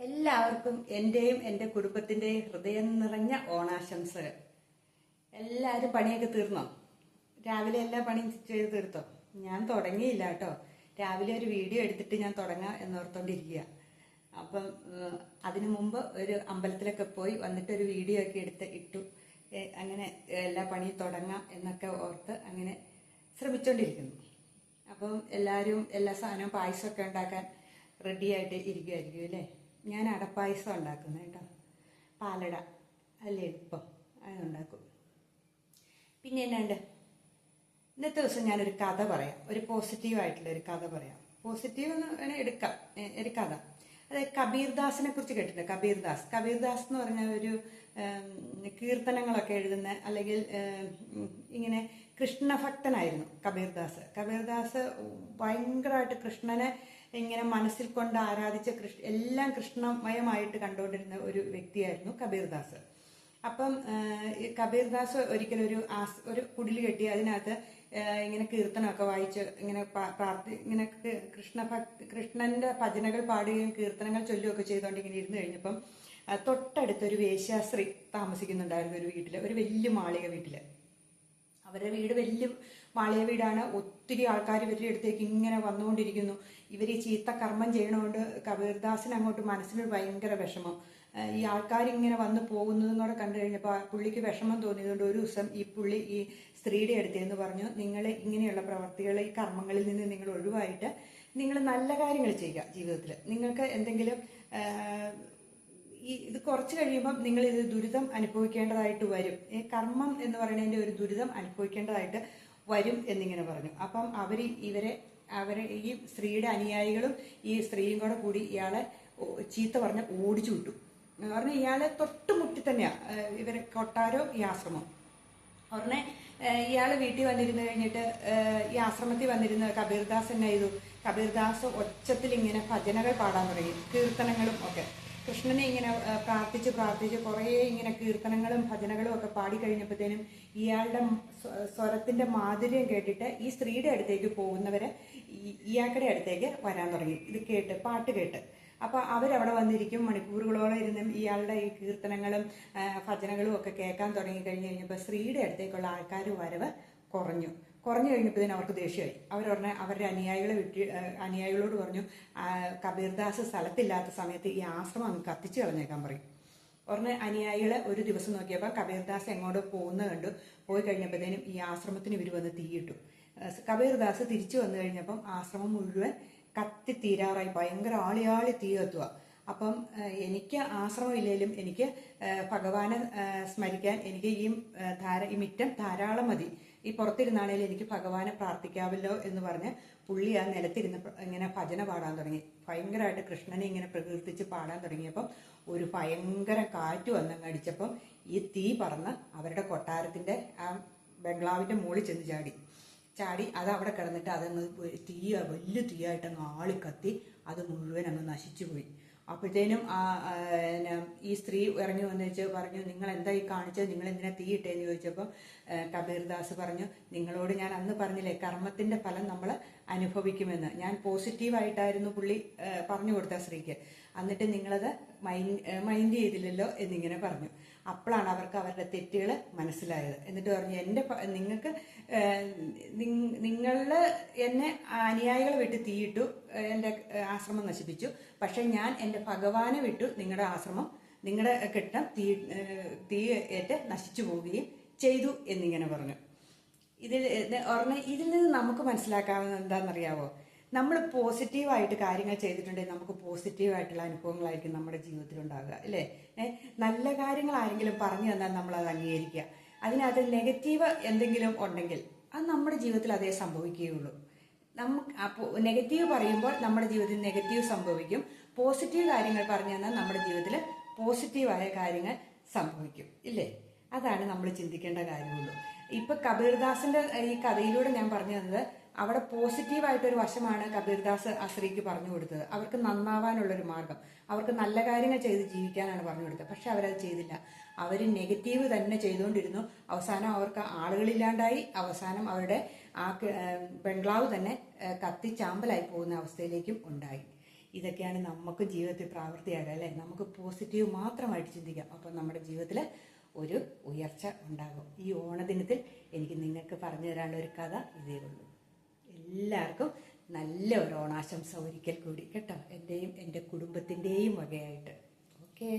എല്ലാവർക്കും എൻ്റെയും എൻ്റെ കുടുംബത്തിൻ്റെയും ഹൃദയം നിറഞ്ഞ ഓണാശംസകൾ. എല്ലാവരും പണിയൊക്കെ തീർന്നോ? രാവിലെ എല്ലാ പണിയും ചെയ്ത് തീർത്തോ? ഞാൻ തുടങ്ങിയില്ല കേട്ടോ. രാവിലെ ഒരു വീഡിയോ എടുത്തിട്ട് ഞാൻ തുടങ്ങാം എന്നോർത്തോണ്ടിരിക്കുക. അപ്പം അതിനു മുമ്പ് ഒരു അമ്പലത്തിലൊക്കെ പോയി വന്നിട്ട് ഒരു വീഡിയോ ഒക്കെ ഇട്ടു. അങ്ങനെ എല്ലാ പണിയും തുടങ്ങാം എന്നൊക്കെ ഓർത്ത് അങ്ങനെ ശ്രമിച്ചുകൊണ്ടിരിക്കുന്നു. അപ്പം എല്ലാവരും എല്ലാ സാധനവും പായസമൊക്കെ ഉണ്ടാക്കാൻ റെഡിയായിട്ട് ഇരിക്കുമായിരിക്കും അല്ലേ? ഞാൻ അടപ്പായസം ഉണ്ടാക്കുന്നത് കേട്ടോ. പാലട അല്ലേ എളുപ്പം, അതുണ്ടാക്കും. പിന്നെ എന്നാണ്ട് ഇന്നത്തെ ദിവസം ഞാനൊരു കഥ പറയാം. ഒരു പോസിറ്റീവായിട്ടുള്ള ഒരു കഥ പറയാം. പോസിറ്റീവ് എന്ന് വേണേൽ എടുക്കാം. ഒരു കഥ, അതായത് കബീർദാസിനെ കുറിച്ച് കേട്ടിട്ടുണ്ട്. കബീർദാസ് എന്ന് പറഞ്ഞ ഒരു കീർത്തനങ്ങളൊക്കെ എഴുതുന്ന, അല്ലെങ്കിൽ ഇങ്ങനെ കൃഷ്ണഭക്തനായിരുന്നു കബീർദാസ് ഭയങ്കരമായിട്ട് കൃഷ്ണനെ ഇങ്ങനെ മനസ്സിൽ കൊണ്ട് ആരാധിച്ച എല്ലാം കൃഷ്ണമയമായിട്ട് കണ്ടുകൊണ്ടിരുന്ന ഒരു വ്യക്തിയായിരുന്നു കബീർദാസ്. അപ്പം കബീർദാസ് ഒരിക്കലും ഒരു കുടിൽ കെട്ടി അതിനകത്ത് ഇങ്ങനെ കീർത്തനമൊക്കെ വായിച്ച് ഇങ്ങനെ ഇങ്ങനെ കൃഷ്ണന്റെ ഭജനകൾ പാടുകയും കീർത്തനങ്ങൾ ചൊല്ലുകയൊക്കെ ചെയ്തുകൊണ്ട് ഇങ്ങനെ ഇരുന്ന് കഴിഞ്ഞപ്പം തൊട്ടടുത്തൊരു വേശ്യാസ്ത്രീ താമസിക്കുന്നുണ്ടായിരുന്നു ഒരു വീട്ടില്, ഒരു വലിയ മാളിക വീട്ടില്. അവരുടെ വീട് വലിയ മാളിക വീടാണ്. ഒത്തിരി ആൾക്കാർ ഇവരുടെ അടുത്തേക്ക് ഇങ്ങനെ വന്നുകൊണ്ടിരിക്കുന്നു. ഇവർ ഈ ചീത്ത കർമ്മം ചെയ്യണതുകൊണ്ട് കബീർദാസിന് അങ്ങോട്ട് മനസ്സിനൊരു ഭയങ്കര വിഷമം. ഈ ആൾക്കാരിങ്ങനെ വന്ന് പോകുന്നതും കൂടെ കണ്ടു കഴിഞ്ഞപ്പോൾ പുള്ളിക്ക് വിഷമം തോന്നിയതുകൊണ്ട് ഒരു ദിവസം ഈ സ്ത്രീയുടെ അടുത്തേന്ന് പറഞ്ഞു, നിങ്ങൾ ഇങ്ങനെയുള്ള പ്രവർത്തികൾ, ഈ കർമ്മങ്ങളിൽ നിന്ന് നിങ്ങൾ ഒഴിവായിട്ട് നിങ്ങൾ നല്ല കാര്യങ്ങൾ ചെയ്യുക ജീവിതത്തിൽ. നിങ്ങൾക്ക് എന്തെങ്കിലും ഇത് കുറച്ച് കഴിയുമ്പം നിങ്ങൾ ഇത് ദുരിതം അനുഭവിക്കേണ്ടതായിട്ട് വരും. കർമ്മം എന്ന് പറയുന്നതിൻ്റെ ഒരു ദുരിതം അനുഭവിക്കേണ്ടതായിട്ട് വരും എന്നിങ്ങനെ പറഞ്ഞു. അപ്പം അവരെ ഈ സ്ത്രീയുടെ അനുയായികളും ഈ സ്ത്രീയും കൂടി ഇയാളെ ചീത്ത പറഞ്ഞ് ഓടിച്ചു വിട്ടു. പറഞ്ഞ ഇയാളെ തൊട്ടുമുട്ടി തന്നെയാ ഇവരെ കൊട്ടാരോ ഈ ആശ്രമം. ഉടനെ ഇയാൾ വീട്ടിൽ വന്നിരുന്നു കഴിഞ്ഞിട്ട് ഈ ആശ്രമത്തിൽ വന്നിരുന്ന കബീർദാസ് എന്നാ ചെയ്തു? കബീർദാസ് ഒച്ചത്തിൽ ഇങ്ങനെ ഭജനകൾ പാടാൻ തുടങ്ങി, കീർത്തനങ്ങളും ഒക്കെ. കൃഷ്ണനെ ഇങ്ങനെ പ്രാർത്ഥിച്ച് കുറേ ഇങ്ങനെ കീർത്തനങ്ങളും ഭജനകളും ഒക്കെ പാടിക്കഴിഞ്ഞപ്പോഴത്തേനും ഇയാളുടെ സ്വരത്തിന്റെ മാധുര്യം കേട്ടിട്ട് ഈ സ്ത്രീയുടെ അടുത്തേക്ക് പോകുന്നവരെ ഇയാളുടെ അടുത്തേക്ക് വരാൻ തുടങ്ങി. ഇത് പാട്ട് കേട്ട്. അപ്പൊ അവരവിടെ വന്നിരിക്കും, മണിക്കൂറുകളോളം ഇരുന്ന് ഇയാളുടെ ഈ കീർത്തനങ്ങളും ഭജനകളും ഒക്കെ കേൾക്കാൻ തുടങ്ങി കഴിഞ്ഞപ്പോൾ സ്ത്രീയുടെ അടുത്തേക്കുള്ള ആൾക്കാർ വരവ് കുറഞ്ഞു കഴിഞ്ഞപ്പോഴത്തേനും അവർക്ക് ദേഷ്യമായി. അവരുടനെ അവരുടെ അനുയായികളോട് പറഞ്ഞു, കബീർദാസ് സ്ഥലത്തില്ലാത്ത സമയത്ത് ഈ ആശ്രമം അങ്ങ് കത്തിച്ചു കളഞ്ഞേക്കാൻ പറയും. ഉടനെ അനുയായികളെ ഒരു ദിവസം നോക്കിയപ്പോൾ കബീർദാസ് എങ്ങോട്ട് പോയി കഴിഞ്ഞപ്പോഴത്തേനും ഈ ആശ്രമത്തിന് ഇവർ വന്ന് തീയിട്ടു. കബീർദാസ് തിരിച്ചു വന്നു കഴിഞ്ഞപ്പം ആശ്രമം മുഴുവൻ കത്തി തീരാറായി, ഭയങ്കര ആളി തീ കത്തുക. അപ്പം എനിക്ക് ആശ്രമമില്ലെങ്കിലും എനിക്ക് ഭഗവാനെ സ്മരിക്കാൻ എനിക്ക് ഈ മിറ്റം ധാരാളം മതി, ഈ പുറത്തിരുന്നാണേലും എനിക്ക് ഭഗവാനെ പ്രാർത്ഥിക്കാമല്ലോ എന്ന് പറഞ്ഞ് പുള്ളി ആ നിലത്തിരുന്ന് ഇങ്ങനെ ഭജന പാടാൻ തുടങ്ങി. ഭയങ്കരമായിട്ട് കൃഷ്ണനെ ഇങ്ങനെ പ്രകീർത്തിച്ച് പാടാൻ തുടങ്ങിയപ്പം ഒരു ഭയങ്കര കാറ്റ് വന്നങ്ങ് അടിച്ചപ്പം ഈ തീ പറന്ന് അവരുടെ കൊട്ടാരത്തിന്റെ ആ ബംഗ്ലാവിന്റെ മുകളിൽ ചെന്ന് ചാടി അത് അവിടെ കിടന്നിട്ട് അതങ്ങ് വലിയ തീയായിട്ട് അങ്ങ് ആളിക്കത്തി അത് മുഴുവൻ അങ്ങ് നശിച്ചു പോയി. അപ്പോഴത്തേനും ഈ സ്ത്രീ ഇറങ്ങി വന്നിച്ച് പറഞ്ഞു, നിങ്ങൾ എന്താ ഈ കാണിച്ചത്, നിങ്ങൾ എന്തിനാ തീയിട്ടേന്ന് ചോദിച്ചപ്പോൾ കബീർദാസ് പറഞ്ഞു, നിങ്ങളോട് ഞാൻ അന്ന് പറഞ്ഞില്ലേ കർമ്മത്തിന്റെ ഫലം നമ്മൾ അനുഭവിക്കുമെന്ന്. ഞാൻ പോസിറ്റീവായിട്ടായിരുന്നു പുള്ളി പറഞ്ഞു കൊടുത്ത സ്ത്രീക്ക്, എന്നിട്ട് നിങ്ങളത് മൈൻഡ് ചെയ്തില്ലല്ലോ എന്നിങ്ങനെ പറഞ്ഞു. അപ്പോഴാണ് അവർക്ക് അവരുടെ തെറ്റുകൾ മനസ്സിലായത്. എന്നിട്ട് പറഞ്ഞു, നിങ്ങളുടെ എന്നെ അനുയായികളെ വിട്ട് തീയിട്ടു, എൻ്റെ ആശ്രമം നശിപ്പിച്ചു, പക്ഷെ ഞാൻ എൻ്റെ ഭഗവാനെ വിട്ടു നിങ്ങളുടെ ആശ്രമം, നിങ്ങളുടെ കെട്ടം തീ ഏറ്റ് നശിച്ചു പോവുകയും ചെയ്തു എന്നിങ്ങനെ പറഞ്ഞു. ഇതിൽ നിന്ന് നമുക്ക് മനസ്സിലാക്കാവുന്നത് എന്താണെന്നറിയാവോ? നമ്മൾ പോസിറ്റീവായിട്ട് കാര്യങ്ങൾ ചെയ്തിട്ടുണ്ടെങ്കിൽ നമുക്ക് പോസിറ്റീവായിട്ടുള്ള അനുഭവങ്ങളായിരിക്കും നമ്മുടെ ജീവിതത്തിൽ ഉണ്ടാകുക, അല്ലേ? നല്ല കാര്യങ്ങൾ ആരെങ്കിലും പറഞ്ഞു തന്നാൽ നമ്മൾ അത് അംഗീകരിക്കുക. അതിനകത്ത് നെഗറ്റീവ് എന്തെങ്കിലും ഉണ്ടെങ്കിൽ അത് നമ്മുടെ ജീവിതത്തിൽ അതേ സംഭവിക്കുകയുള്ളൂ. നെഗറ്റീവ് പറയുമ്പോൾ നമ്മുടെ ജീവിതത്തിൽ നെഗറ്റീവ് സംഭവിക്കും. പോസിറ്റീവ് കാര്യങ്ങൾ പറഞ്ഞു തന്നാൽ നമ്മുടെ ജീവിതത്തിൽ പോസിറ്റീവായ കാര്യങ്ങൾ സംഭവിക്കും, ഇല്ലേ? അതാണ് നമ്മൾ ചിന്തിക്കേണ്ട കാര്യമുള്ളൂ. ഇപ്പൊ കബീർദാസിന്റെ ഈ കഥയിലൂടെ ഞാൻ പറഞ്ഞു തന്നത് അവിടെ പോസിറ്റീവായിട്ടൊരു വശമാണ് കബീർദാസ് ആ സ്ത്രീക്ക് പറഞ്ഞു കൊടുത്തത്. അവർക്ക് നന്നാവാനുള്ളൊരു മാർഗം, അവർക്ക് നല്ല കാര്യങ്ങൾ ചെയ്ത് ജീവിക്കാനാണ് പറഞ്ഞു കൊടുത്തത്. പക്ഷെ അവരത് ചെയ്തില്ല. അവർ നെഗറ്റീവ് തന്നെ ചെയ്തുകൊണ്ടിരുന്നു. അവസാനം അവർക്ക് ആളുകളില്ലാണ്ടായി. അവസാനം അവരുടെ ആ ബംഗ്ലാവ് തന്നെ കത്തിച്ചാമ്പലായി പോകുന്ന അവസ്ഥയിലേക്കും ഉണ്ടായി. ഇതൊക്കെയാണ് നമുക്കും ജീവിതത്തിൽ പ്രാവർത്തിയാകുക അല്ലേ. നമുക്ക് പോസിറ്റീവ് മാത്രമായിട്ട് ചിന്തിക്കാം. അപ്പം നമ്മുടെ ജീവിതത്തിൽ ഒരു ഉയർച്ച ഉണ്ടാകും. ഈ ഓണദിനത്തിൽ എനിക്ക് നിങ്ങൾക്ക് പറഞ്ഞു തരാനുള്ള ഒരു കഥ ഇതേ ഉള്ളൂ. എല്ലാവർക്കും നല്ല ഒരു ഓണാശംസ ഒരിക്കൽ കൂടി കേട്ടോ, എൻ്റെയും എൻ്റെ കുടുംബത്തിൻ്റെയും വകയായിട്ട്. ഓക്കേ.